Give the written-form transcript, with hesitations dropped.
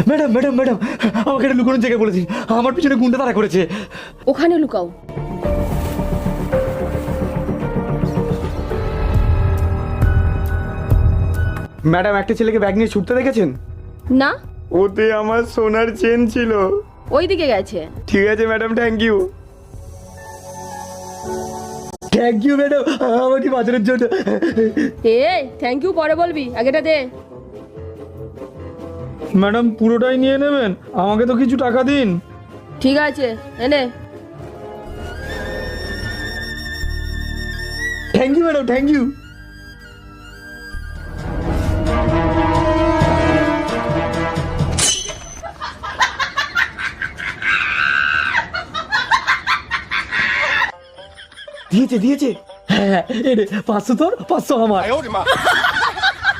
Madam madam madam, আমাকে একটা লুকানোর জায়গায় বলেছি, আমার পিছনে গুন্ডা তাড়া করেছে। ওখানে লুকাও। ম্যাডাম, একটা ছেলেকে ব্যাগ নিয়ে ছুটতে দেখেছেন? না, ওতে আমার সোনার চেন ছিল। ওইদিকে গেছে। ঠিক আছে madam, thank you. Thank you madam, আমাকে বাঁচানোর জন্য। এই থ্যাংক ইউ পরে বলবি, আগেটা দে। ম্যাডাম, পুরোটাই নিয়ে নেবেন? আমাকে তো কিছু টাকা দিন। ঠিক আছে, এনে। Thank you madam, thank you. দিয়েছে দিয়েছে। হ্যাঁ, 500 তোর, 500 আমার।